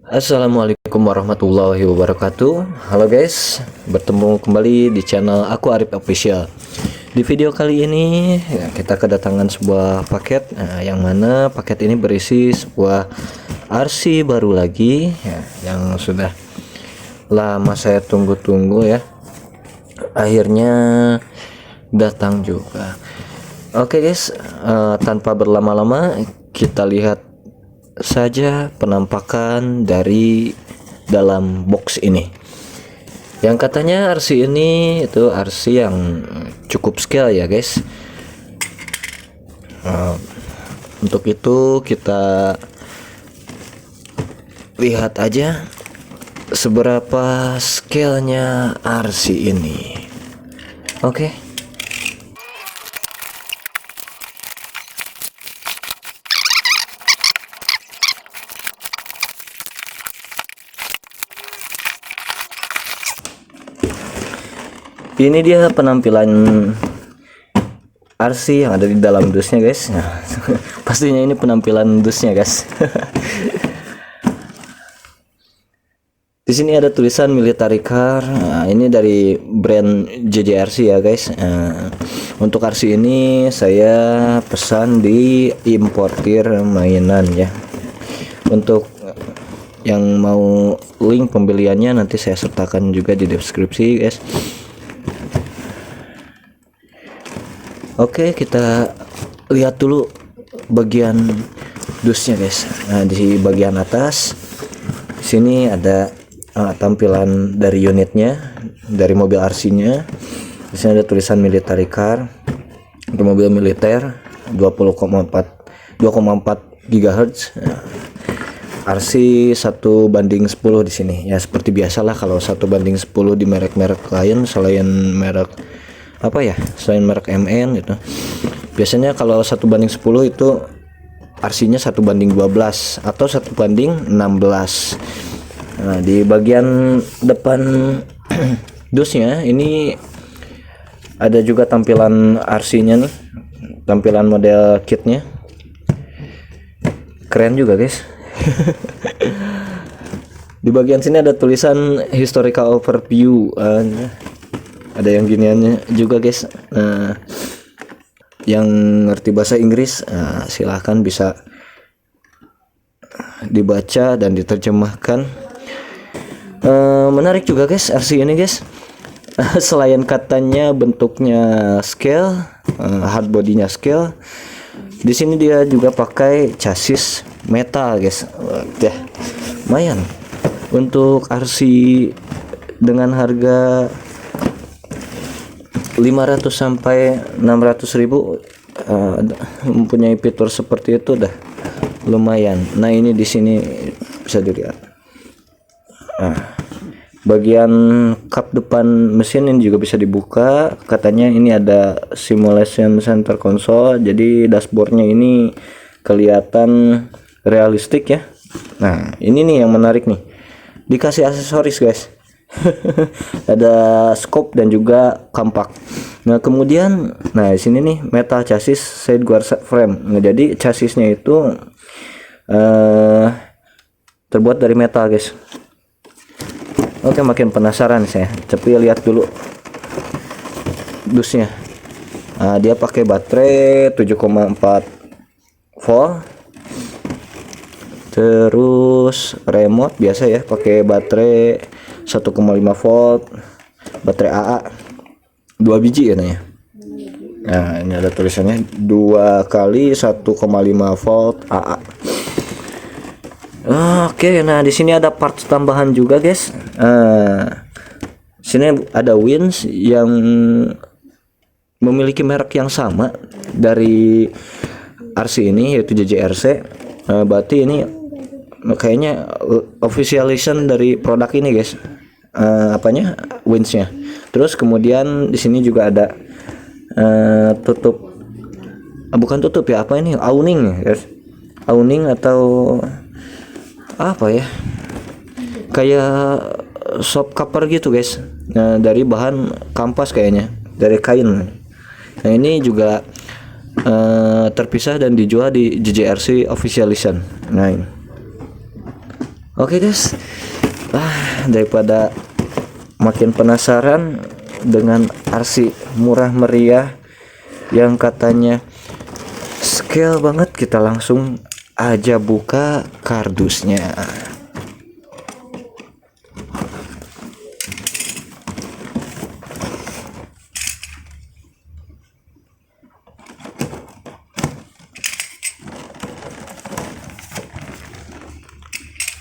Assalamualaikum warahmatullahi wabarakatuh. Halo guys, bertemu kembali di channel aku Arif Official. Di video kali ini kita kedatangan sebuah paket, yang mana paket ini berisi sebuah RC baru lagi yang sudah lama saya tunggu-tunggu ya. Akhirnya datang juga. Oke guys, tanpa berlama-lama kita lihat saja penampakan dari dalam box ini. Yang katanya RC ini itu RC yang cukup scale ya guys. Untuk itu kita lihat aja seberapa scale-nya RC ini. Oke. Ini dia penampilan RC yang ada di dalam dusnya guys. Nah, pastinya ini penampilan dusnya guys. Di sini ada tulisan military car. Nah, ini dari brand JJRC ya guys. Untuk RC ini saya pesan di importir mainan ya. Untuk yang mau link pembeliannya nanti saya sertakan juga di deskripsi guys. Oke, kita lihat dulu bagian dusnya guys. Nah, di bagian atas sini ada tampilan dari unitnya, dari mobil RC-nya. Di sini ada tulisan military car untuk mobil militer 2,4 GHz. RC 1:10 di sini. Ya seperti biasalah kalau 1:10 di merek-merek lain selain merek selain merek MN gitu. Biasanya kalau 1:10 itu RC-nya 1:12 atau 1:16. Nah, di bagian depan dusnya ini ada juga tampilan RC-nya nih, tampilan model kitnya. Keren juga guys. Di bagian sini ada tulisan historical overview. Ada yang giniannya juga guys. Yang ngerti bahasa Inggris silahkan bisa dibaca dan diterjemahkan. Menarik juga guys RC ini guys. Selain katanya bentuknya scale, hard bodinya scale, di sini dia juga pakai chassis metal guys. Ya lumayan untuk RC dengan harga 500 sampai 600 ribu, mempunyai fitur seperti itu dah lumayan. Nah, ini di sini bisa dilihat. Bagian kap depan mesin ini juga bisa dibuka. Katanya ini ada simulation center console, jadi dashboardnya ini kelihatan realistik ya. Nah, ini nih yang menarik nih, dikasih aksesoris guys. Ada scope dan juga kampak. Nah, kemudian di sini nih metal chassis side guard frame. Nah, jadi chassisnya itu terbuat dari metal guys. Oke, makin penasaran saya. Tapi lihat dulu dusnya. Nah, dia pakai baterai 7,4 volt. Terus remote biasa ya, pakai baterai 1,5 volt, baterai AA 2 biji katanya. Nah, ini ada tulisannya 2 kali 1,5 volt AA. Oke, nah di sini ada parts tambahan juga guys. Sini ada winch yang memiliki merek yang sama dari RC ini, yaitu JJRC. Berarti ini kayaknya officialization dari produk ini guys. Winchnya. Terus kemudian di sini juga ada bukan tutup ya, awning ya guys. Awning atau kayak shop cover gitu guys. Nah, dari bahan kampas kayaknya, dari kain. Nah, ini juga terpisah dan dijual di JJRC Officialization. Nah, ini. Oke guys, daripada makin penasaran dengan RC murah meriah yang katanya scale banget, kita langsung aja buka kardusnya.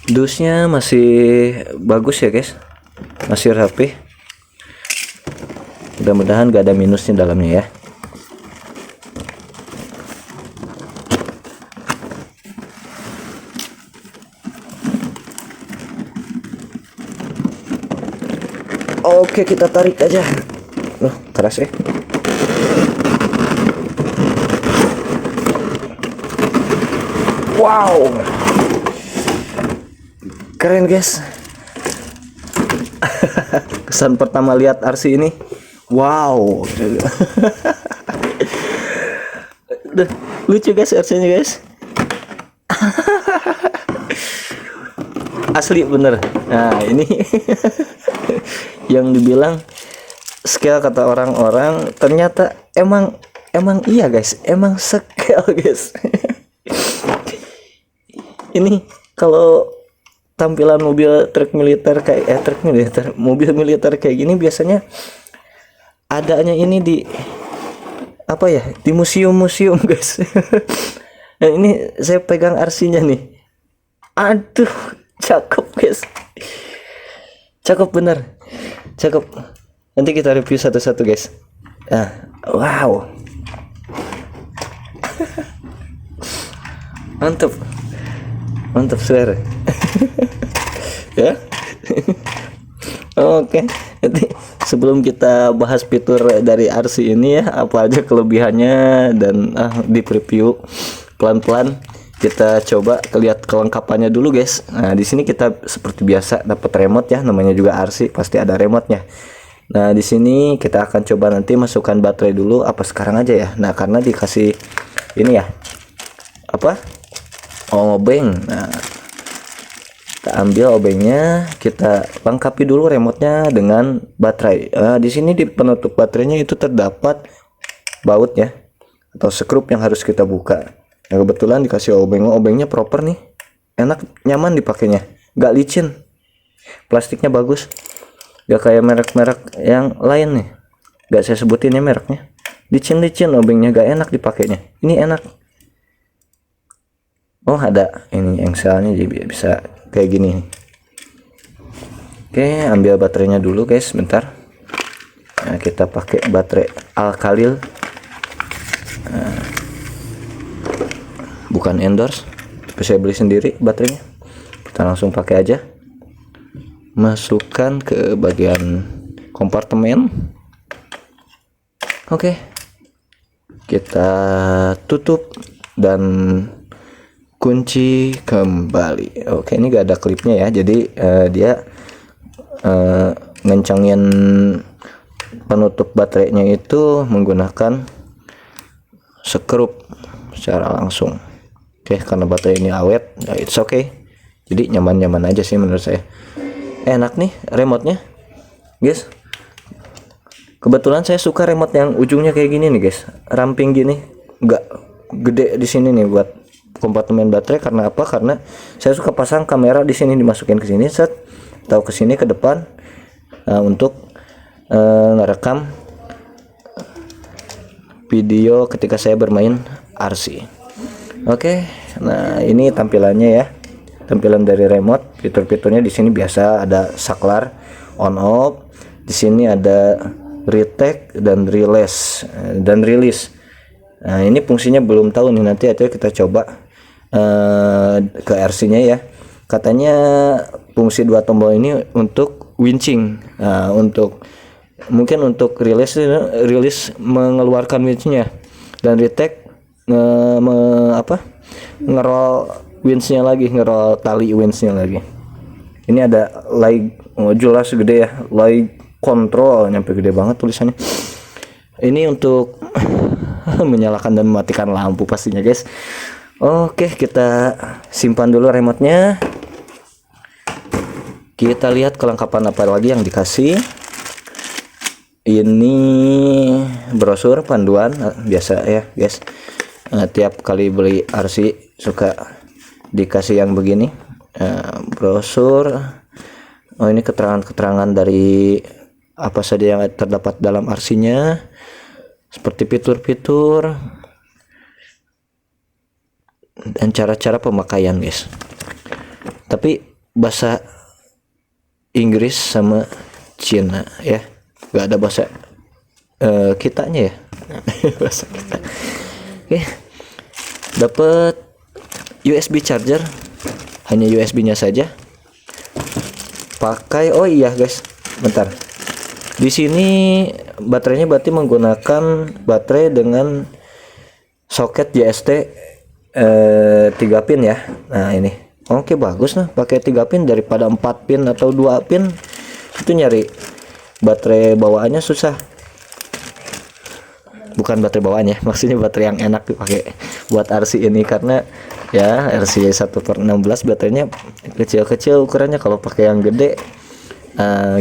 Dusnya masih bagus ya guys, masih rapi. Mudah-mudahan gak ada minusnya dalamnya ya. Oke, kita tarik aja. Keras ya. Wow, keren guys. Kesan pertama lihat RC ini, wow. Lucu guys RC nya guys. Asli bener. Nah ini yang dibilang scale kata orang-orang, ternyata emang iya guys, emang scale guys. Ini kalau tampilan mobil truk militer kayak mobil militer kayak gini biasanya adanya ini di apa ya, di museum guys. Nah ini saya pegang RC-nya nih, aduh cakep guys, cakep bener, cakep. Nanti kita review satu-satu guys. Wow. Mantap suara. Ya. Oke, nanti sebelum kita bahas fitur dari RC ini ya, apa aja kelebihannya dan di preview pelan-pelan, kita coba lihat kelengkapannya dulu guys. Nah di sini kita seperti biasa dapat remote ya, namanya juga RC pasti ada remote-nya. Nah di sini kita akan coba nanti masukkan baterai dulu, apa sekarang aja ya. Nah karena dikasih ini ya, apa, obeng. Nah kita ambil obengnya, kita lengkapi dulu remote-nya dengan baterai. Di sini di penutup baterainya itu terdapat baut ya, atau skrup yang harus kita buka. Nah, kebetulan dikasih obengnya proper nih, enak, nyaman dipakainya, nggak licin, plastiknya bagus, gak kayak merek-merek yang lain nih, nggak saya sebutin ya mereknya, licin obengnya, gak enak dipakainya. Ini enak. Oh ada ini engselnya, jadi bisa kayak gini. Oke, ambil baterainya dulu guys, bentar. Nah, kita pakai baterai Alkalil. Bukan endorse, tapi saya beli sendiri baterainya. Kita langsung pakai aja. Masukkan ke bagian kompartemen. Oke. Kita tutup dan kunci kembali. Oke, ini gak ada klipnya ya, jadi dia ngencangin penutup baterainya itu menggunakan skrup secara langsung. Oke, karena baterai ini awet, ya it's okay. Jadi nyaman aja sih menurut saya. Enak nih remote-nya guys. Kebetulan saya suka remote yang ujungnya kayak gini nih guys, ramping gini, nggak gede di sini nih buat kompartemen baterai. Karena apa? Karena saya suka pasang kamera di sini, dimasukin ke sini set, atau ke sini ke depan, untuk ngerekam video ketika saya bermain RC. Oke, nah ini tampilannya ya, tampilan dari remote. Fitur-fiturnya di sini biasa ada saklar on off, di sini ada retake dan release Nah ini fungsinya belum tahu nih, nanti aja kita coba ke RC-nya ya. Katanya fungsi dua tombol ini untuk winching, untuk mungkin untuk release mengeluarkan winchnya, dan retake ngerol winchnya lagi, ngerol tali winchnya lagi. Ini ada light, jelas gede ya, light control, nyampe gede banget tulisannya. Ini untuk menyalakan dan mematikan lampu pastinya guys. Oke, kita simpan dulu remote-nya. Kita lihat kelengkapan apa lagi yang dikasih. Ini brosur panduan biasa ya guys. Tiap kali beli RC suka dikasih yang begini. Brosur. Oh, ini keterangan-keterangan dari apa saja yang terdapat dalam RC-nya, seperti fitur-fitur dan cara-cara pemakaian guys. Tapi bahasa Inggris sama Cina ya, nggak ada bahasa kitanya ya. Bahasa kita. Oke, dapat USB charger, hanya USB-nya saja. Pakai, oh iya guys, bentar. Di sini baterainya berarti menggunakan baterai dengan soket JST 3 pin ya. Nah ini. Oke, bagus lah pakai 3 pin daripada 4 pin atau 2 pin. Itu nyari baterai bawaannya susah. Bukan baterai bawaannya, maksudnya baterai yang enak dipakai buat RC ini, karena ya RC 1/16 baterainya kecil-kecil ukurannya. Kalau pakai yang gede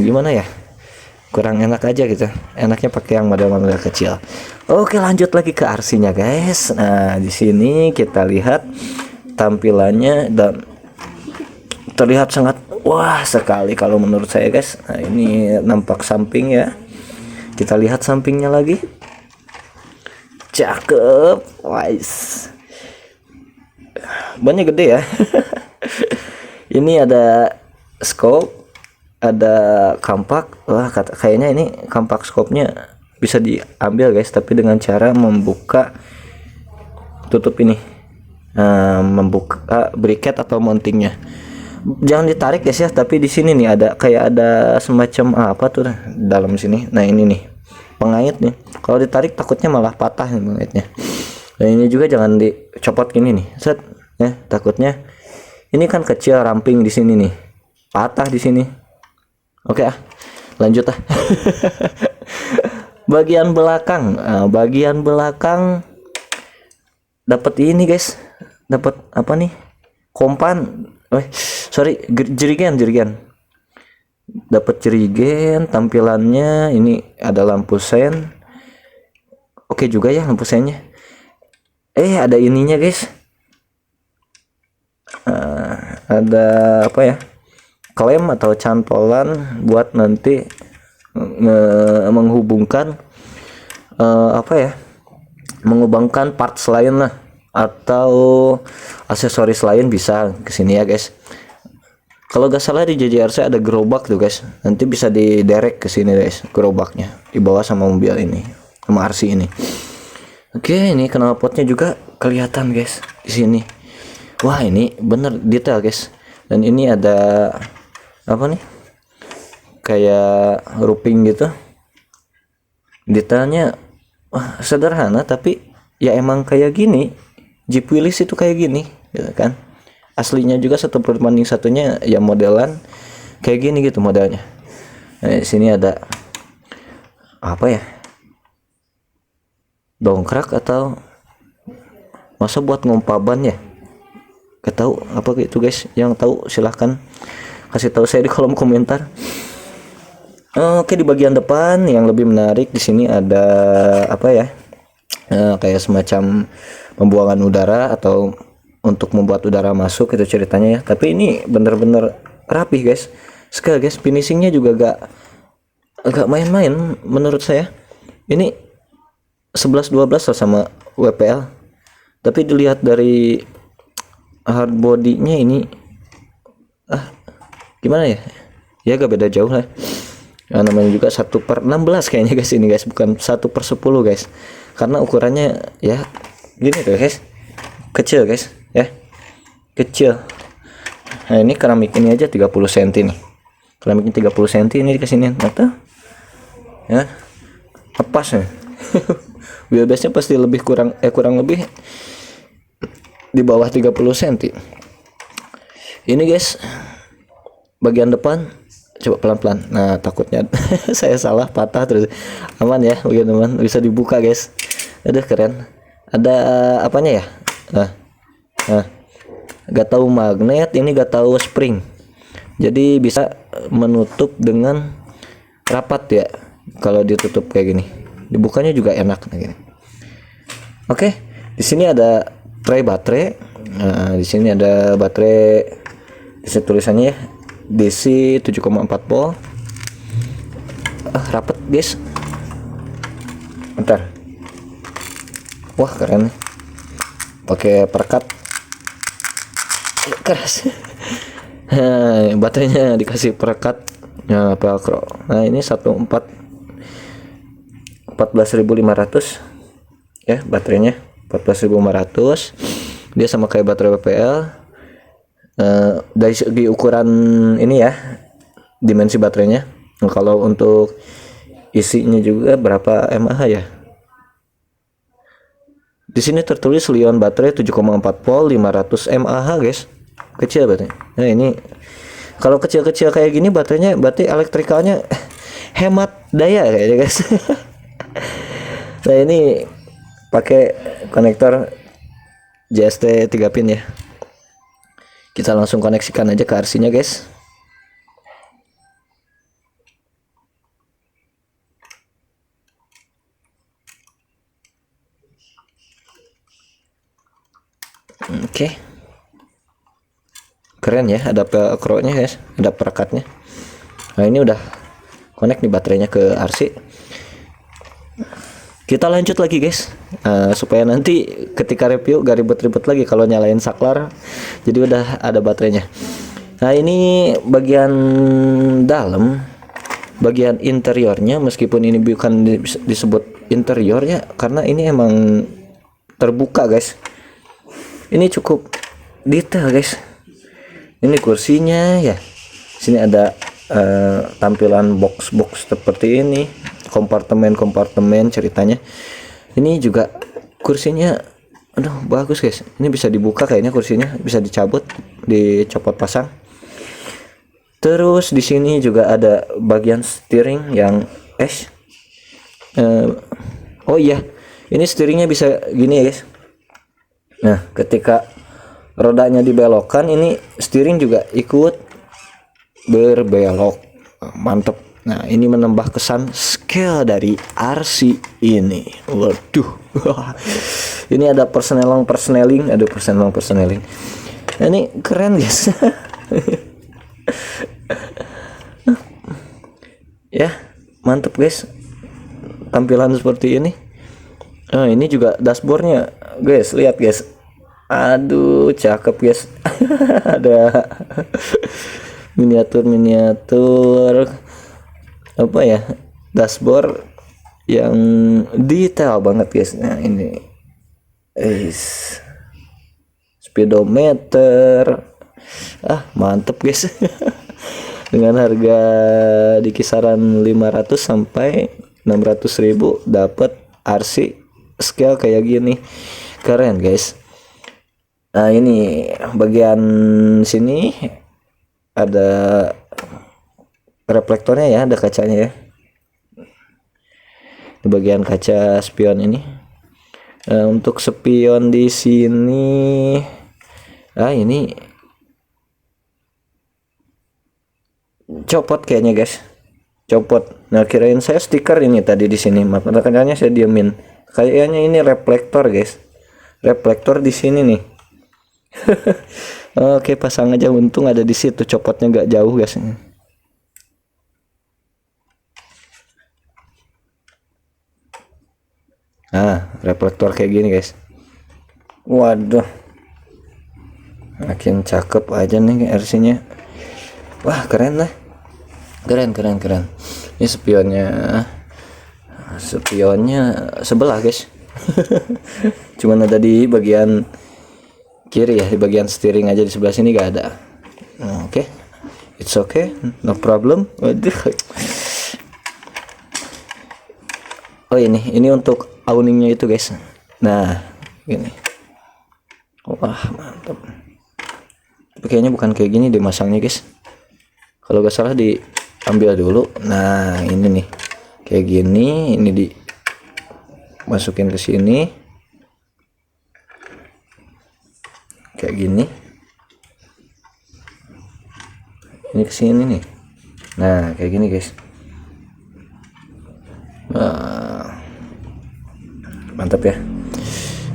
gimana ya, kurang enak aja gitu. Enaknya pakai yang model-model kecil. Oke, lanjut lagi ke RC-nya guys. Nah di sini kita lihat tampilannya dan terlihat sangat wah sekali kalau menurut saya guys. Nah ini nampak samping ya, kita lihat sampingnya lagi, cakep, wise, banyak gede ya. Ini ada scope, ada kampak. Wah kayaknya ini kampak scope-nya bisa diambil guys, tapi dengan cara membuka tutup ini, membuka bracket atau mountingnya. Jangan ditarik guys ya, tapi di sini nih ada kayak ada semacam apa tuh dalam sini. Nah ini nih pengait nih, kalau ditarik takutnya malah patah nih pengaitnya. Dan ini juga jangan dicopot gini nih, set ya, takutnya ini kan kecil ramping di sini nih, patah di sini. Oke lanjut ah. Bagian belakang dapat ini guys, dapat apa nih, kompan, jerigen, dapat jerigen. Tampilannya ini ada lampu sen, oke juga ya lampu sennya. Ada ininya guys, ada apa ya, klem atau cantolan buat nanti menghubungkan mengubahkan parts lain lah, atau aksesoris lain bisa ke sini ya guys. Kalau gak salah di JJRC ada gerobak tuh guys, nanti bisa diderek ke sini guys, gerobaknya dibawa sama mobil ini, sama RC ini. Oke, ini knalpotnya juga kelihatan guys di sini. Wah ini bener detail guys. Dan ini ada apa nih, kayak roofing gitu, detailnya sederhana tapi ya emang kayak gini. Jeep Willys itu kayak gini gitu kan, aslinya juga 1/1 ya modelan kayak gini gitu modelnya. Nah, di sini ada apa ya, dongkrak atau masa buat ngompa ban ya, gak tahu apa gitu guys. Yang tahu silahkan kasih tahu saya di kolom komentar. Oke, di bagian depan yang lebih menarik di sini ada apa ya, kayak semacam pembuangan udara atau untuk membuat udara masuk itu ceritanya ya. Tapi ini bener-bener rapih guys. Sekali guys, finishingnya juga gak main-main menurut saya. Ini 11-12 lah sama WPL, tapi dilihat dari hard body-nya ini gimana ya, ya gak beda jauh lah. Nah, namanya juga 1/16 kayaknya guys ini guys, bukan 1/10 guys, karena ukurannya ya gini tuh guys, kecil guys ya, kecil. Nah ini keramik ini aja 30 cm nih, keramiknya 30 cm ini dikasihnya mata ya, lepas nih. Wheelbase-nya pasti lebih kurang lebih di bawah 30 cm. Ini guys bagian depan, coba pelan-pelan. Nah takutnya saya salah patah terus. Aman ya bagian depan, bisa dibuka guys. Aduh keren. Ada apanya ya, gak tahu magnet, ini gak tahu spring. jadi bisa menutup dengan rapat ya. Kalau ditutup kayak gini, dibukanya juga enak nah gini. Oke, di sini ada tray baterai. Nah, di sini ada baterai, di sini tulisannya ya DC 7,4 volt. Rapet guys. Bentar. Wah keren. Pakai perekat keras. Nah, baterainya dikasih perekat. Nah, velcro. Nah, ini 14.500 ya baterainya. 14.500. Dia sama kayak baterai WPL. Dari segi ukuran ini ya, dimensi baterainya. Nah, kalau untuk isinya juga berapa mAh ya? Di sini tertulis Li-ion baterai 7,4 volt 500 mAh guys. Kecil baterai. Nah, ini kalau kecil-kecil kayak gini baterainya berarti elektrikalnya hemat daya kayaknya guys. Nah, ini pakai konektor JST 3 pin ya. Kita langsung koneksikan aja ke RC-nya guys. Oke. Keren ya, ada velcro-nya guys, ada perekatnya. Nah, ini udah connect nih baterainya ke RC. Kita lanjut lagi guys, supaya nanti ketika review gak ribet-ribet lagi kalau nyalain saklar. Jadi udah ada baterainya. Nah, ini bagian dalam, bagian interiornya, meskipun ini bukan disebut interiornya karena ini emang terbuka guys. Ini cukup detail guys. Ini kursinya ya. Sini ada tampilan box-box seperti ini, kompartemen-kompartemen ceritanya. Ini juga kursinya, aduh bagus guys. Ini bisa dibuka kayaknya kursinya, bisa dicabut, dicopot pasang. Terus di sini juga ada bagian steering yang oh iya, ini steeringnya bisa gini ya guys. Nah, ketika rodanya dibelokkan, ini steering juga ikut berbelok. Mantep. Nah, ini menambah kesan scale dari RC ini. Waduh. Ini ada persneling, ada persneling. Nah, ini keren guys. Ya, mantep guys. Tampilan seperti ini. Nah, ini juga dashboardnya guys, lihat guys. Aduh, cakep guys. Ada miniatur apa ya, dashboard yang detail banget guys. Nah, ini speedometer, mantep guys. Dengan harga di kisaran 500 sampai 600.000 dapat RC scale kayak gini, keren guys. Nah, ini bagian sini ada reflektornya ya, ada kacanya ya. Di bagian kaca spion ini. Untuk spion di sini, ini copot kayaknya guys, copot. Nah, kirain saya stiker ini tadi di sini, makanya saya diemin. Kayaknya ini reflektor guys, reflektor di sini nih. Oke, pasang aja, untung ada di situ, copotnya nggak jauh guys. Reflektor kayak gini guys. Waduh, makin cakep aja nih RC-nya. Wah, keren lah, keren. Ini spionnya sebelah guys. Cuman ada di bagian kiri ya, di bagian steering aja, di sebelah sini gak ada. Oke. It's okay, no problem. Waduh. Oh, ini untuk awningnya itu guys. Nah, gini. Wah, mantap. Tapi kayaknya bukan kayak gini dimasangnya guys. Kalau gak salah diambil dulu. Nah, ini nih kayak gini, ini dimasukin ke sini kayak gini. ini ke sini nih. Nah kayak gini guys. Nah, mantap ya,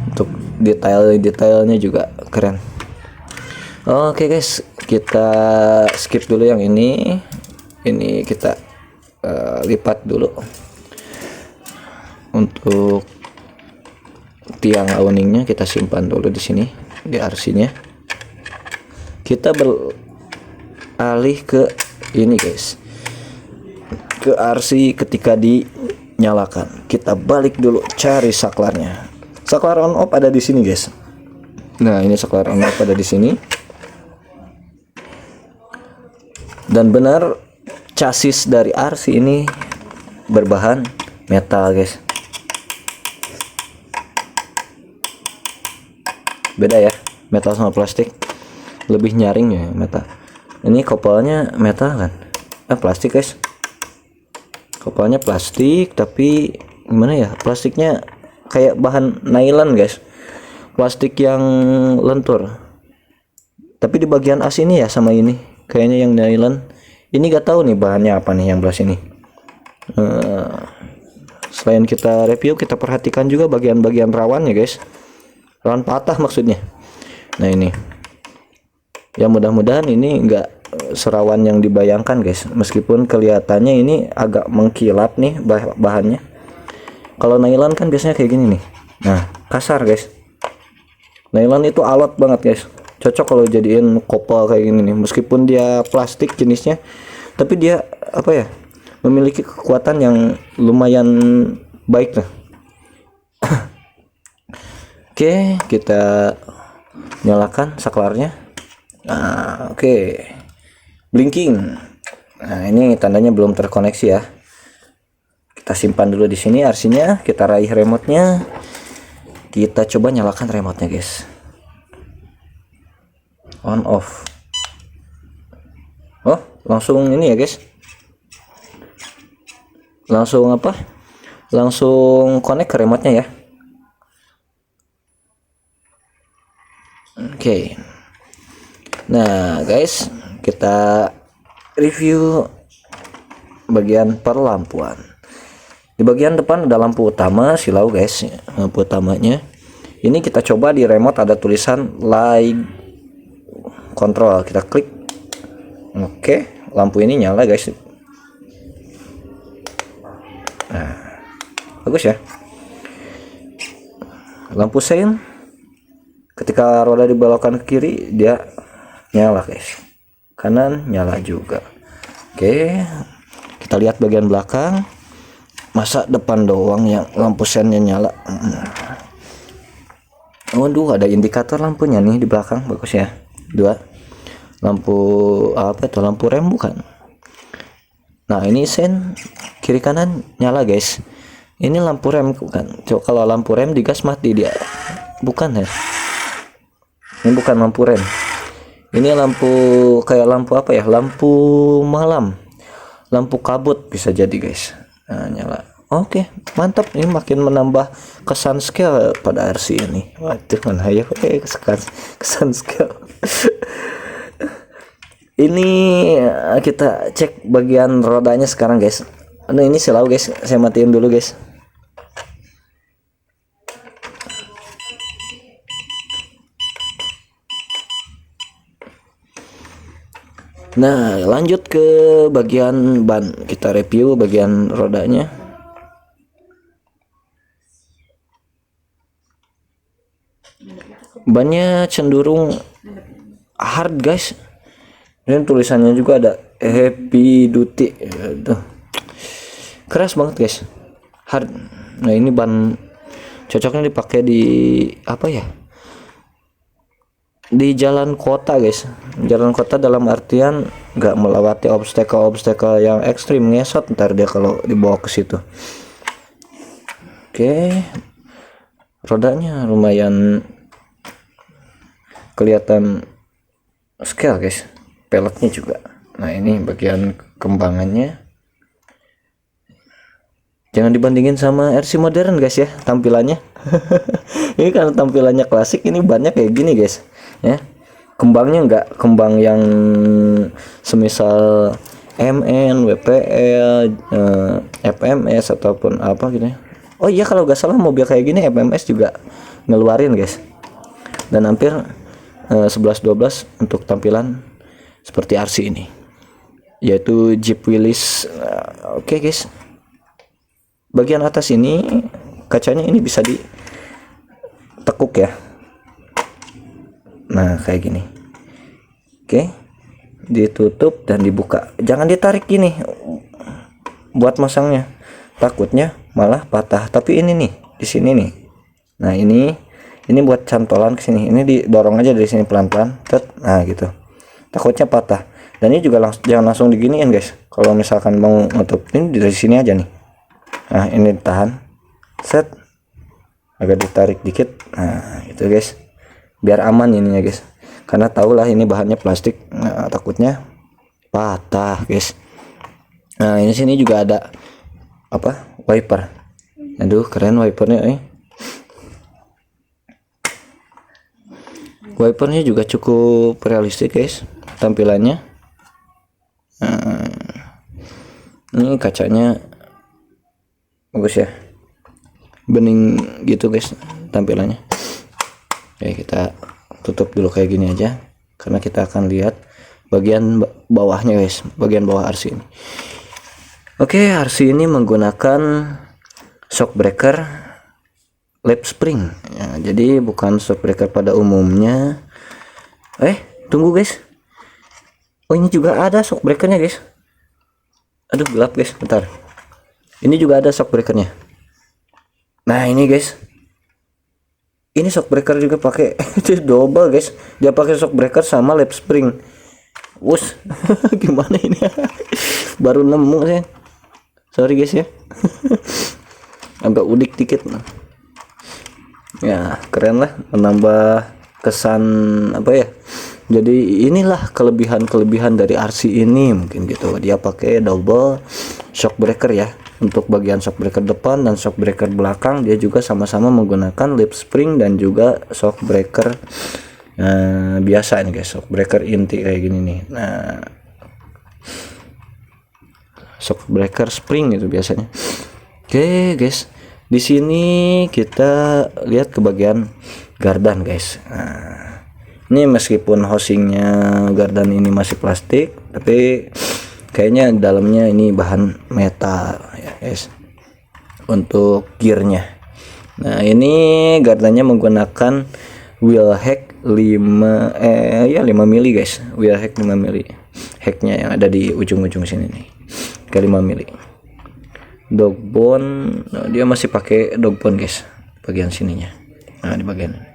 untuk detailnya juga keren. Oke guys, kita skip dulu yang ini kita lipat dulu. Untuk tiang awningnya kita simpan dulu di sini di RC-nya. Kita beralih ke ini guys, ke RC. Ketika dinyalakan, kita balik dulu cari saklarnya. Saklar on off ada di sini guys. Nah ini saklar on off ada di sini. Dan benar chassis dari RC ini berbahan metal guys. Beda ya, metal sama plastik, lebih nyaring ya metal. Ini kopelnya metal kan, plastik guys. Kopelnya plastik, tapi gimana ya, plastiknya kayak bahan nylon guys, plastik yang lentur. Tapi di bagian as ini ya sama ini kayaknya yang nylon. Ini gak tahu nih bahannya apa nih yang belah sini. Selain kita review, kita perhatikan juga bagian-bagian rawan ya guys, rawan patah maksudnya. Nah ini ya, mudah-mudahan ini enggak serawan yang dibayangkan guys, meskipun kelihatannya ini agak mengkilap nih bahannya. Kalau nylon kan biasanya kayak gini nih, nah kasar guys. Nylon itu alot banget guys, cocok kalau jadiin kopel kayak gini nih. Meskipun dia plastik jenisnya, tapi dia apa ya, memiliki kekuatan yang lumayan baik lah. Oke, kita nyalakan saklarnya. Nah, oke. Blinking. Nah, ini tandanya belum terkoneksi ya. Kita simpan dulu di sini RC-nya, kita raih remote-nya. Kita coba nyalakan remote-nya, guys. On off. Oh, langsung ini ya, guys. Langsung apa? Langsung connect ke remote-nya ya. Oke. Nah guys, kita review bagian perlampuan. Di bagian depan ada lampu utama silau guys, lampu utamanya. Ini kita coba di remote ada tulisan light control, kita klik. Oke, lampu ini nyala guys. Nah, bagus ya. Lampu sein, ketika roda dibelokkan ke kiri dia nyala guys, kanan nyala juga. Oke, kita lihat bagian belakang. Masa depan doang yang lampu sennya nyala? Waduh, ada indikator lampunya nih di belakang, bagus ya. Dua lampu apa itu, lampu rem bukan? Nah ini sen kiri kanan nyala guys. Ini lampu rem bukan? Coba kalau lampu rem digas mati dia, bukan ya? Ini bukan lampu rem, ini lampu kayak lampu apa ya, lampu malam, lampu kabut bisa jadi guys. Nah nyala. Oke, mantap. Ini makin menambah kesan scale pada RC ini. Waduh, mana ya kesan scale. Ini kita cek bagian rodanya sekarang guys. Nah ini silau guys, saya matiin dulu guys. Nah lanjut ke bagian ban, kita review bagian rodanya. Bannya cenderung hard guys. Dan tulisannya juga ada heavy duty. Aduh, keras banget guys, hard. Nah ini ban cocoknya dipakai di apa ya, di jalan kota guys. Jalan kota dalam artian nggak melewati obstacle yang ekstrim, ngesot ntar dia kalau dibawa ke situ. Oke, rodanya lumayan kelihatan scale guys, peleknya juga. Nah ini bagian kembangannya, jangan dibandingin sama RC modern guys ya tampilannya. Ini karena tampilannya klasik, ini bannya kayak gini guys ya. Kembangnya enggak kembang yang semisal MN, WPL, FMS ataupun apa gitu ya. Oh iya, kalau nggak salah mobil kayak gini FMS juga ngeluarin guys, dan hampir 11-12 untuk tampilan seperti RC ini, yaitu Jeep Willys. Oke guys, bagian atas ini kacanya ini bisa ditekuk ya, nah kayak gini. Oke, ditutup dan dibuka, jangan ditarik gini buat masangnya, takutnya malah patah. Tapi ini nih di sini nih, nah ini buat cantolan ke sini, ini didorong aja dari sini pelan-pelan, nah gitu, takutnya patah. Dan ini juga jangan langsung diginiin guys, kalau misalkan mau nutup ini dari sini aja nih, nah ini ditahan, set, agak ditarik dikit, nah gitu guys, biar aman ininya guys, karena tahulah ini bahannya plastik, nah, takutnya patah guys. Nah ini sini juga ada apa, wiper. Aduh keren wipernya. Wipernya juga cukup realistik guys tampilannya. Nah, ini kacanya bagus ya, bening gitu guys tampilannya. Oke, kita tutup dulu kayak gini aja karena kita akan lihat bagian bawahnya guys, bagian bawah RC ini. Oke, RC ini menggunakan shock breaker lap spring ya, jadi bukan shock breaker pada umumnya. Tunggu guys, oh ini juga ada shock breakernya guys. Aduh gelap guys, bentar, ini juga ada shock breakernya. Nah ini guys, ini shock breaker juga pakai double guys, dia pakai shock breaker sama lap spring. Wus gimana ini baru nemu sih, sorry guys ya. Agak udik dikit ya, keren lah, menambah kesan apa ya. Jadi inilah kelebihan dari RC ini mungkin gitu, dia pakai double shock breaker ya, untuk bagian shock breaker depan dan shock breaker belakang dia juga sama-sama menggunakan lip spring dan juga shock breaker biasa ini guys, shock breaker inti kayak gini nih. Nah shock breaker spring itu biasanya. Oke guys, di sini kita lihat ke bagian gardan guys. Nah, ini meskipun housingnya gardan ini masih plastik, tapi kayaknya dalamnya ini bahan metal ya guys untuk gearnya. Nah ini gardannya menggunakan wheel hack 5 mili guys, wheel hack 5 mili, hacknya yang ada di ujung-ujung sini nih ke 5 mili. Dog bone, nah, dia masih pakai dog bone guys bagian sininya. Nah di bagian ini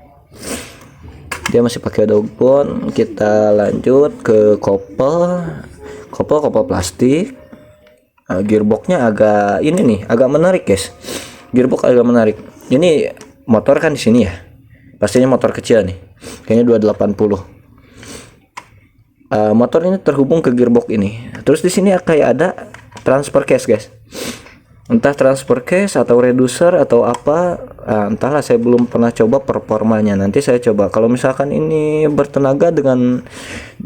dia masih pakai dog bone. Kita lanjut ke kopel plastik. Nah, gearboxnya agak ini nih, agak menarik guys, gearbox agak menarik. Ini motor kan di sini ya, pastinya motor kecil nih, kayaknya 280. Motor ini terhubung ke gearbox ini, terus di sini kayak ada transfer case guys, entah transfer case atau reducer atau apa, entahlah, saya belum pernah coba performanya, nanti saya coba. Kalau misalkan ini bertenaga dengan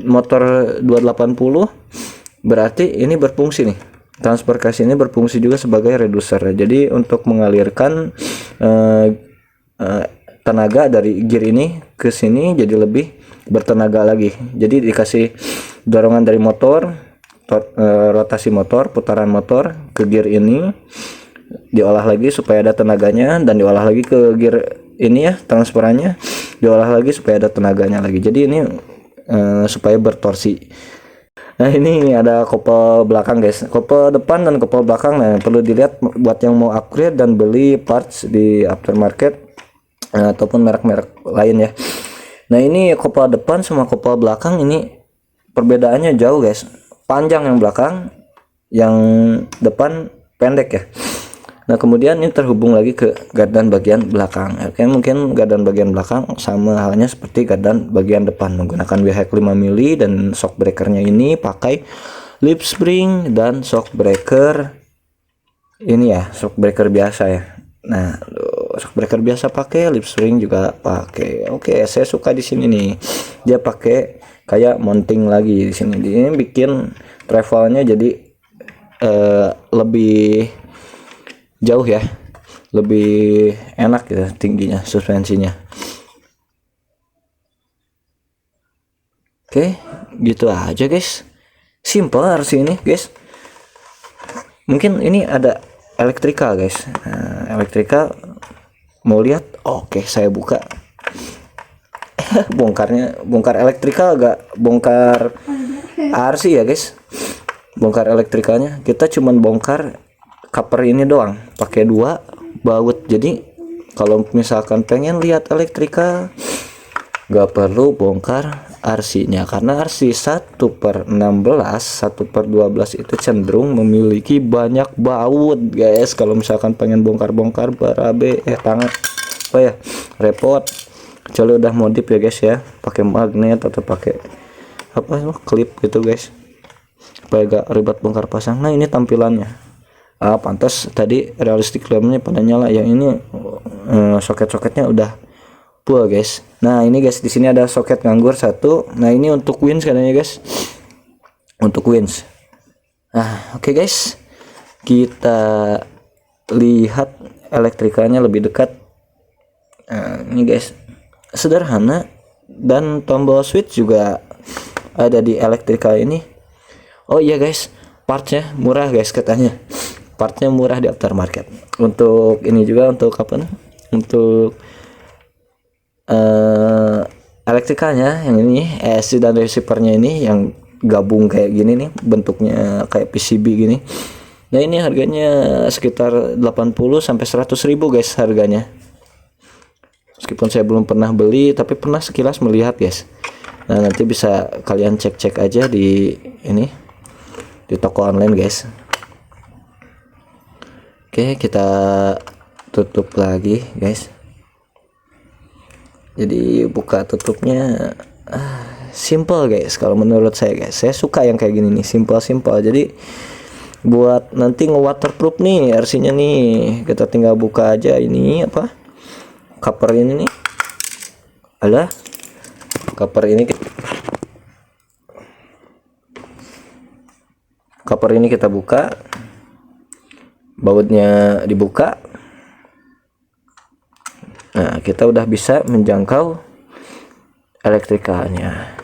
motor 280 berarti ini berfungsi nih, transfer case ini berfungsi juga sebagai reducer, jadi untuk mengalirkan tenaga dari gear ini ke sini jadi lebih bertenaga lagi. Jadi dikasih dorongan dari motor, rotasi motor, putaran motor ke gear ini, diolah lagi supaya ada tenaganya, dan diolah lagi ke gear ini ya, transferannya diolah lagi supaya ada tenaganya lagi. Jadi ini supaya bertorsi. Nah ini ada kopel belakang guys, kopel depan dan kopel belakang. Nah perlu dilihat buat yang mau upgrade dan beli parts di aftermarket ataupun merek-merek lain ya. Nah ini kopel depan sama kopel belakang ini perbedaannya jauh guys, panjang yang belakang, yang depan pendek ya. Nah kemudian ini terhubung lagi ke gardan bagian belakang. Oke, mungkin gardan bagian belakang sama halnya seperti gardan bagian depan, menggunakan wheel hack 5 mili dan shock breakernya ini pakai lip spring dan shock breaker ini ya, shock breaker biasa ya. Nah shock breaker biasa pakai, lip spring juga pakai. Oke, saya suka di sini nih, dia pakai kayak mounting lagi di sini. Ini bikin travelnya jadi lebih jauh ya, lebih enak gitu tingginya suspensinya. Oke, gitu aja guys, simple RC ini guys. Mungkin ini ada elektrikal guys. Nah, elektrikal mau lihat? Oke, saya buka. bongkar elektrikal, agak bongkar RC ya guys. Bongkar elektrikalnya, kita cuman bongkar cover ini doang, pakai 2 baut. Jadi kalau misalkan pengen lihat elektrikal, nggak perlu bongkar RC-nya, karena RC 1/16, 1/12 itu cenderung memiliki banyak baut guys. Kalau misalkan pengen bongkar-bongkar berabe tangan apa ya, repot. Kecuali udah modif ya guys ya, pakai magnet atau pakai apa klip gitu guys, supaya gak ribet bongkar pasang. Nah ini tampilannya. Pantas tadi realistic lampnya pada nyala, yang ini soket-soketnya udah full guys. Nah ini guys, di sini ada soket nganggur 1. Nah ini untuk winch katanya guys, untuk winch. Nah oke guys, kita lihat elektrikanya lebih dekat. Nah, ini guys, sederhana, dan tombol switch juga ada di elektrikal ini. Oh iya guys, partnya murah guys katanya, partnya murah di aftermarket. Untuk ini juga, untuk apa nih, untuk elektrikalnya yang ini, ESC dan receivernya ini yang gabung kayak gini nih, bentuknya kayak PCB gini. Nah ini harganya sekitar 80 sampai 100 ribu guys harganya. Meskipun saya belum pernah beli, tapi pernah sekilas melihat guys. Nah nanti bisa kalian cek-cek aja di ini, di toko online guys. Oke, kita tutup lagi guys. Jadi buka tutupnya simple guys, kalau menurut saya guys. Saya suka yang kayak gini nih, simple. Jadi buat nanti nge-waterproof nih RC-nya nih, kita tinggal buka aja ini apa, cover ini nih. Ada cover ini, kita buka, bautnya dibuka. Nah kita udah bisa menjangkau elektrikalnya.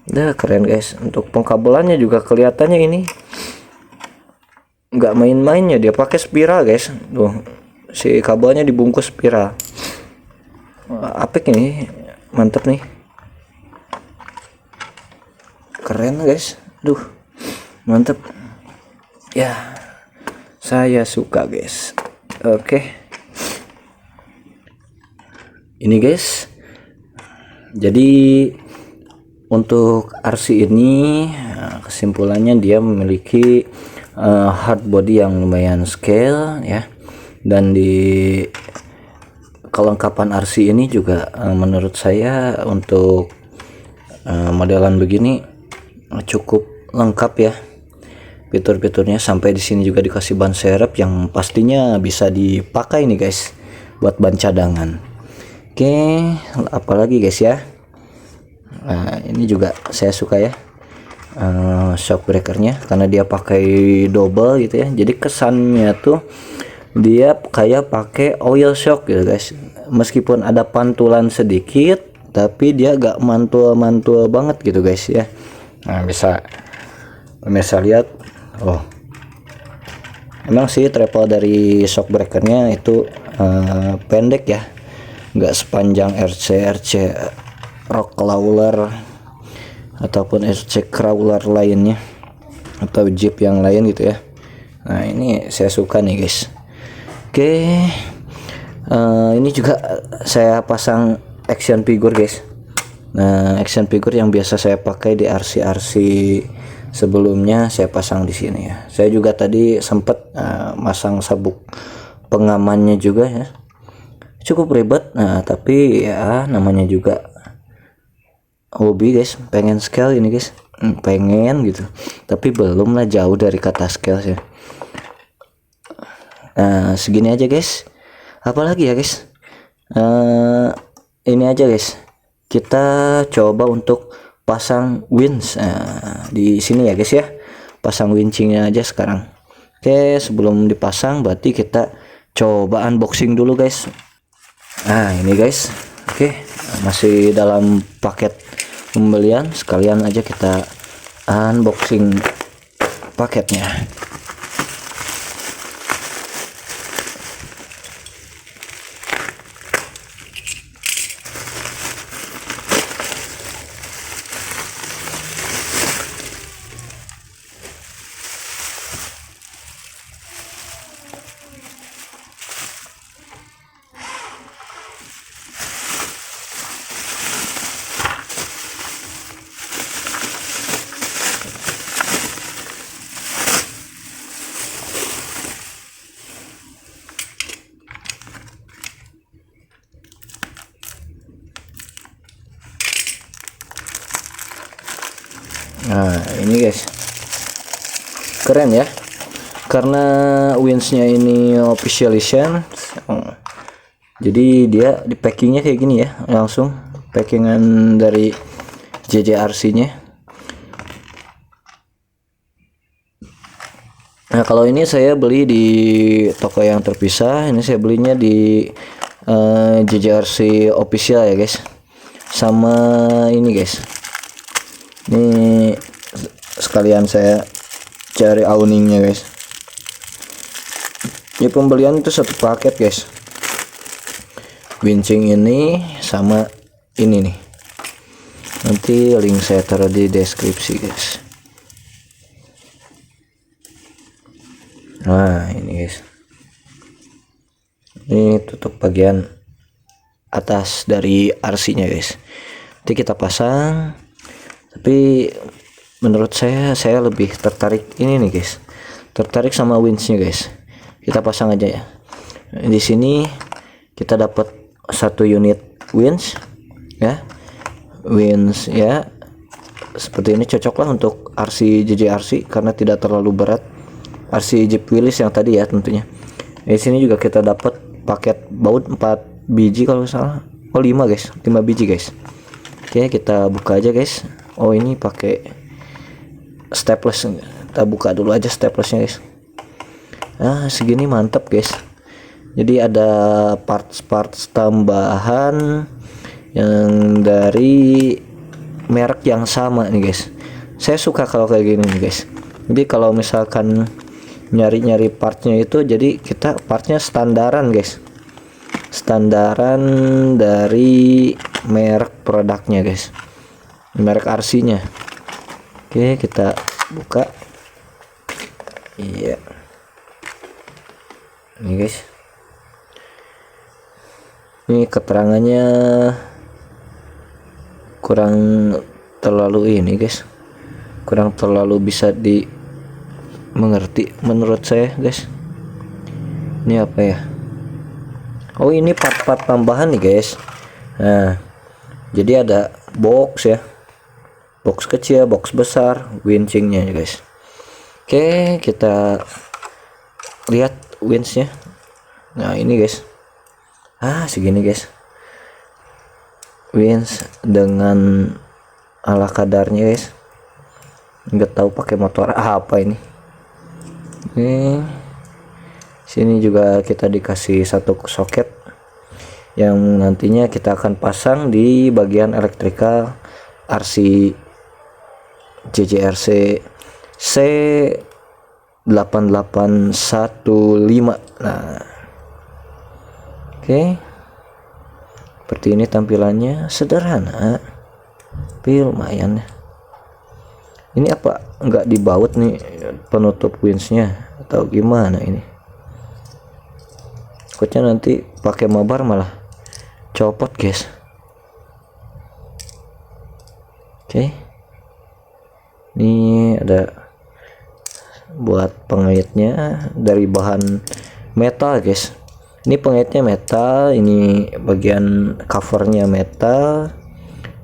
Udah keren guys. Untuk pengkabelannya juga kelihatannya ini nggak main-mainnya, dia pakai spiral guys. Tuh, si kabelnya dibungkus spiral. Apik nih, mantep nih, keren guys. Duh, mantep ya, saya suka guys. Oke, ini guys, jadi untuk RC ini kesimpulannya dia memiliki hard body yang lumayan scale ya, dan di kelengkapan RC ini juga menurut saya untuk modelan begini cukup lengkap ya. Fitur-fiturnya sampai di sini juga dikasih ban serep yang pastinya bisa dipakai nih guys buat ban cadangan. Oke, apalagi guys ya. Nah, ini juga saya suka ya, shock breakernya, karena dia pakai double gitu ya. Jadi kesannya tuh dia kayak pakai oil shock gitu guys. Meskipun ada pantulan sedikit, tapi dia gak mantul-mantul banget gitu guys ya. Nah bisa lihat. Oh, emang sih travel dari shock breakernya itu pendek ya, nggak sepanjang RC rock crawler ataupun RC crawler lainnya atau Jeep yang lain gitu ya. Nah ini saya suka nih guys. Oke, ini juga saya pasang action figure guys. Nah action figure yang biasa saya pakai di RC sebelumnya saya pasang di sini ya. Saya juga tadi sempat masang sabuk pengamannya juga ya. Cukup ribet, nah tapi ya namanya juga hobi guys, pengen scale ini guys, pengen gitu, tapi belum lah, jauh dari kata scale ya. Nah segini aja guys, apalagi ya guys, ini aja guys, kita coba untuk pasang winch di sini ya guys ya, pasang wincingnya aja sekarang. Oke, sebelum dipasang berarti kita coba unboxing dulu guys. Nah ini guys, oke, masih dalam paket pembelian, sekalian aja kita unboxing paketnya. Nah ini guys, keren ya, karena winch-nya ini official edition. Jadi dia di packingnya kayak gini ya, langsung packingan dari JJRC nya. Nah kalau ini saya beli di toko yang terpisah, ini saya belinya di JJRC official ya guys. Sama ini guys, ini sekalian saya cari awningnya guys. Ini pembelian itu satu paket guys, wincing ini sama ini nih, nanti link saya taruh di deskripsi guys. Nah ini guys, ini tutup bagian atas dari RC nya guys. Nanti kita pasang, tapi menurut saya lebih tertarik ini nih guys, tertarik sama winch-nya guys. Kita pasang aja ya. Di sini kita dapat satu unit winch ya, winch ya seperti ini, cocok lah untuk RC JJRC karena tidak terlalu berat. RC Jeep Willys yang tadi ya tentunya. Di sini juga kita dapat paket baut 4 biji kalau salah, oh 5 guys, 5 biji guys. Oke, kita buka aja guys. Oh ini pakai staples, kita buka dulu aja staplesnya guys. Nah segini mantap guys. Jadi ada parts tambahan yang dari merek yang sama nih guys. Saya suka kalau kayak gini nih guys. Jadi kalau misalkan nyari partnya itu, jadi kita partnya standaran guys, standaran dari merek produknya guys, merek RC nya. Oke kita buka. Iya ini guys, ini keterangannya kurang terlalu ini guys, kurang terlalu bisa mengerti menurut saya guys. Ini apa ya, oh ini part-part tambahan nih guys. Nah jadi ada box ya, box kecil, box besar, winchingnya guys. Oke kita lihat winchnya. Nah ini guys, segini guys, winch dengan ala kadarnya guys. Nggak tahu pakai motor apa ini. Sini juga kita dikasih satu soket yang nantinya kita akan pasang di bagian elektrikal RC JJRC C8815. Nah oke, seperti ini tampilannya, sederhana tapi lumayan ya. Ini apa enggak dibaut nih penutup winch-nya atau gimana ini? Takutnya nanti pakai mabar malah copot guys. Oke. Ini ada buat pengaitnya dari bahan metal guys. Ini pengaitnya metal, ini bagian covernya metal,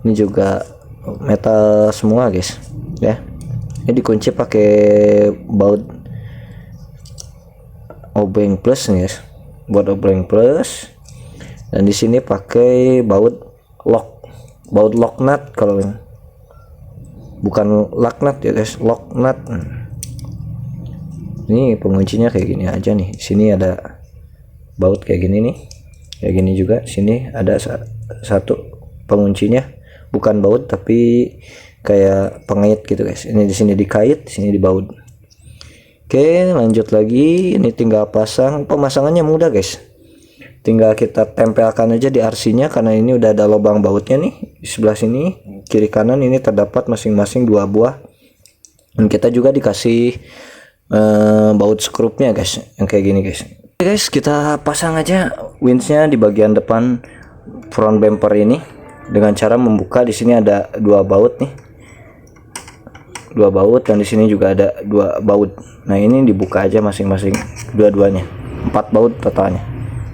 ini juga metal semua guys ya. Ini dikunci pakai baut obeng plus nih guys, baut obeng plus, dan di sini pakai baut lock, baut lock nut kalau ini. Bukan laknat ya guys, lock nut. Ini penguncinya kayak gini aja nih. Sini ada baut kayak gini nih, kayak gini juga. Sini ada satu penguncinya, bukan baut tapi kayak pengait gitu guys. Ini di sini dikait, di sini dibaut. Oke, lanjut lagi. Ini tinggal pasang. Pemasangannya mudah guys, tinggal kita tempelkan aja di RC-nya, karena ini udah ada lubang bautnya nih di sebelah sini, kiri kanan ini terdapat masing-masing 2 buah. Dan kita juga dikasih baut skrupnya guys, yang kayak gini guys. Oke guys, kita pasang aja winch-nya di bagian depan front bumper ini dengan cara membuka. Di sini ada 2 baut nih, 2 baut, dan di sini juga ada 2 baut. Nah ini dibuka aja masing-masing dua-duanya, 4 baut totalnya.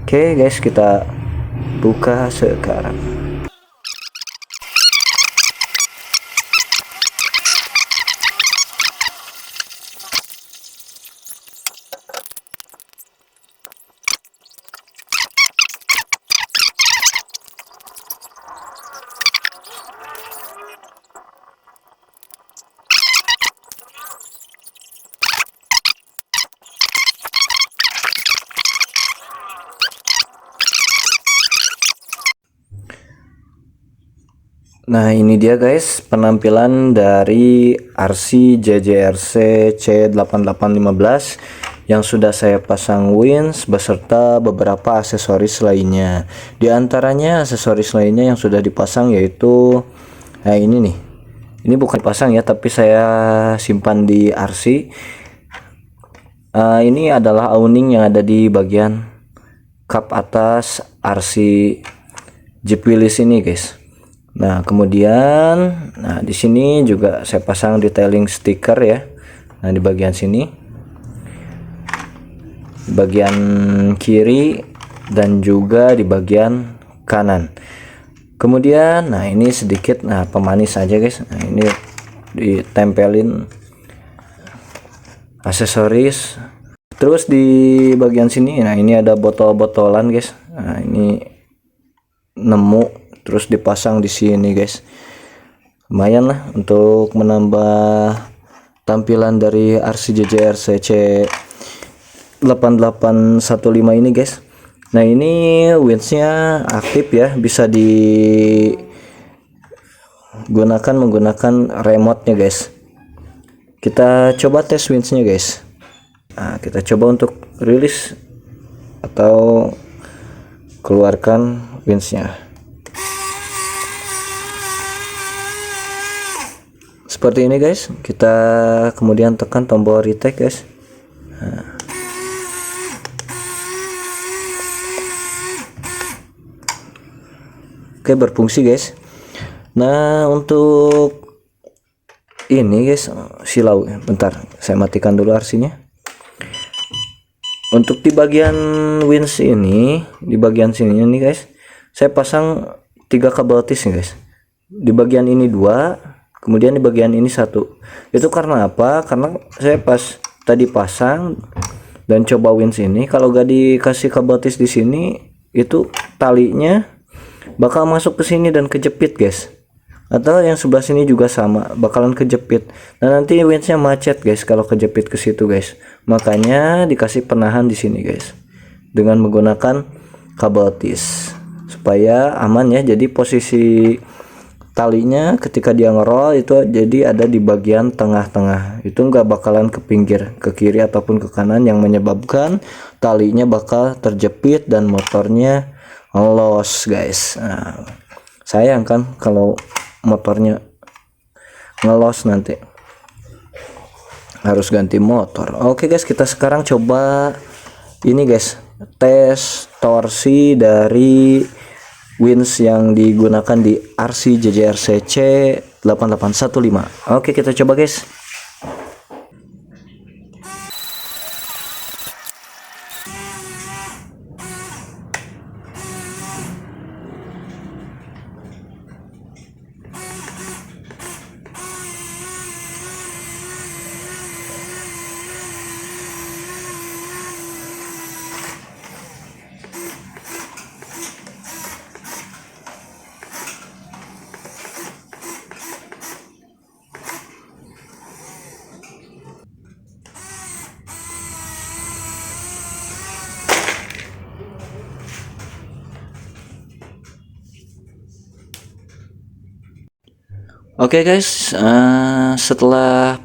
Oke guys, kita buka sekarang. Nah ini dia guys penampilan dari RC JJRC C8815 yang sudah saya pasang winch beserta beberapa aksesoris lainnya. Di antaranya aksesoris lainnya yang sudah dipasang yaitu, nah ini nih, ini bukan dipasang ya, tapi saya simpan di RC. Ini adalah awning yang ada di bagian kap atas RC Jeep Willys ini guys. Nah kemudian, nah di sini juga saya pasang detailing stiker ya. Nah di bagian sini, di bagian kiri dan juga di bagian kanan. Kemudian, nah ini sedikit, nah pemanis aja guys. Nah ini ditempelin aksesoris. Terus di bagian sini, nah ini ada botol-botolan guys. Nah ini nemu. Terus dipasang di sini guys, lumayan lah untuk menambah tampilan dari RC JJRC C8815 ini guys. Nah ini winch-nya aktif ya, bisa digunakan menggunakan remote-nya guys. Kita coba tes winch-nya guys. Nah kita coba untuk rilis atau keluarkan winch-nya. Seperti ini guys. Kita kemudian tekan tombol retake guys. Nah. Oke, berfungsi guys. Nah untuk ini guys, silau, bentar saya matikan dulu RC-nya. Untuk di bagian winch ini, di bagian sini nih guys, saya pasang 3 kabel tis nih guys. Di bagian ini 2, kemudian di bagian ini 1. Itu karena apa? Karena saya pas tadi pasang dan coba winch ini, kalau gak dikasih kabel tis di sini, itu talinya bakal masuk ke sini dan kejepit guys. Atau yang sebelah sini juga sama, bakalan kejepit. Nah nanti winchnya macet guys kalau kejepit ke situ guys. Makanya dikasih penahan di sini guys, dengan menggunakan kabel tis supaya aman ya. Jadi posisi talinya ketika dia ngerol itu jadi ada di bagian tengah-tengah, itu nggak bakalan ke pinggir, ke kiri ataupun ke kanan, yang menyebabkan talinya bakal terjepit dan motornya los guys. Nah, sayang kan kalau motornya ngelos, nanti harus ganti motor. Oke guys, kita sekarang coba ini guys, tes torsi dari winch yang digunakan di RC JJRC C8815. Oke, kita coba guys. Oke guys, setelah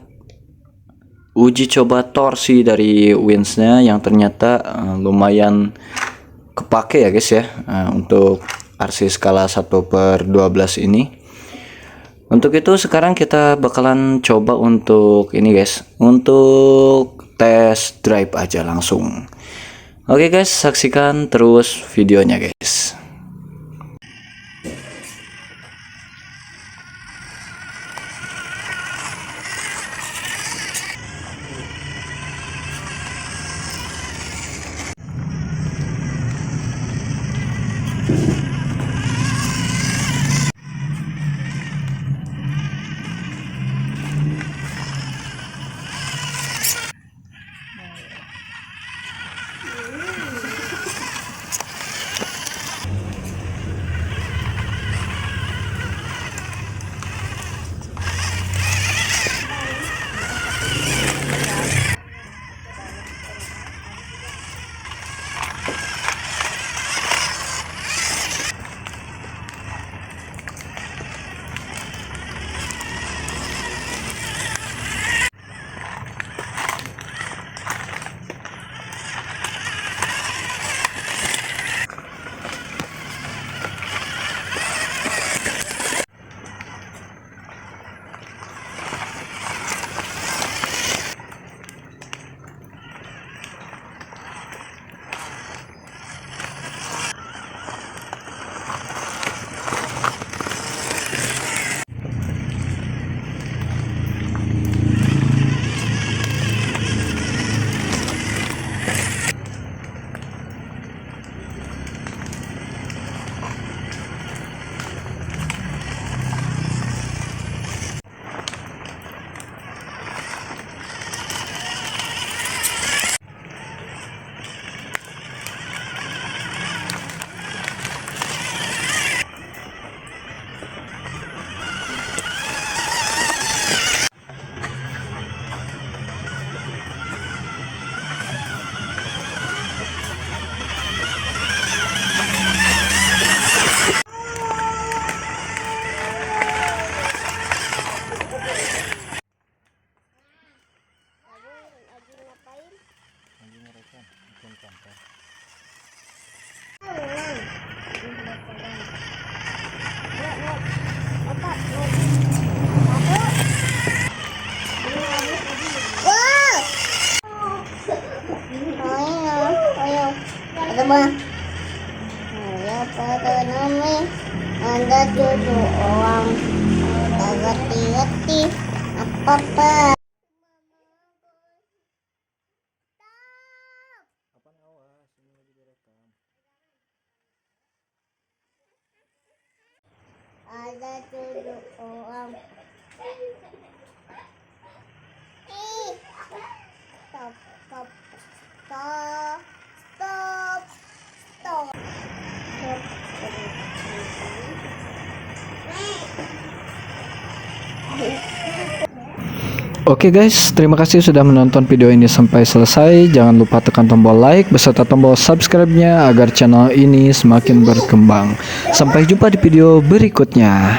uji coba torsi dari windsnya yang ternyata lumayan kepake ya guys ya, untuk RC skala 1/12 ini. Untuk itu sekarang kita bakalan coba untuk ini guys, untuk test drive aja langsung. Oke guys, saksikan terus videonya guys. Anda duduk orang ngerti-ngerti apa-apa. Ada duduk orang. Stop, stop, stop, stop, stop. Oke guys, terima kasih sudah menonton video ini sampai selesai. Jangan lupa tekan tombol like beserta tombol subscribe-nya agar channel ini semakin berkembang. Sampai jumpa di video berikutnya.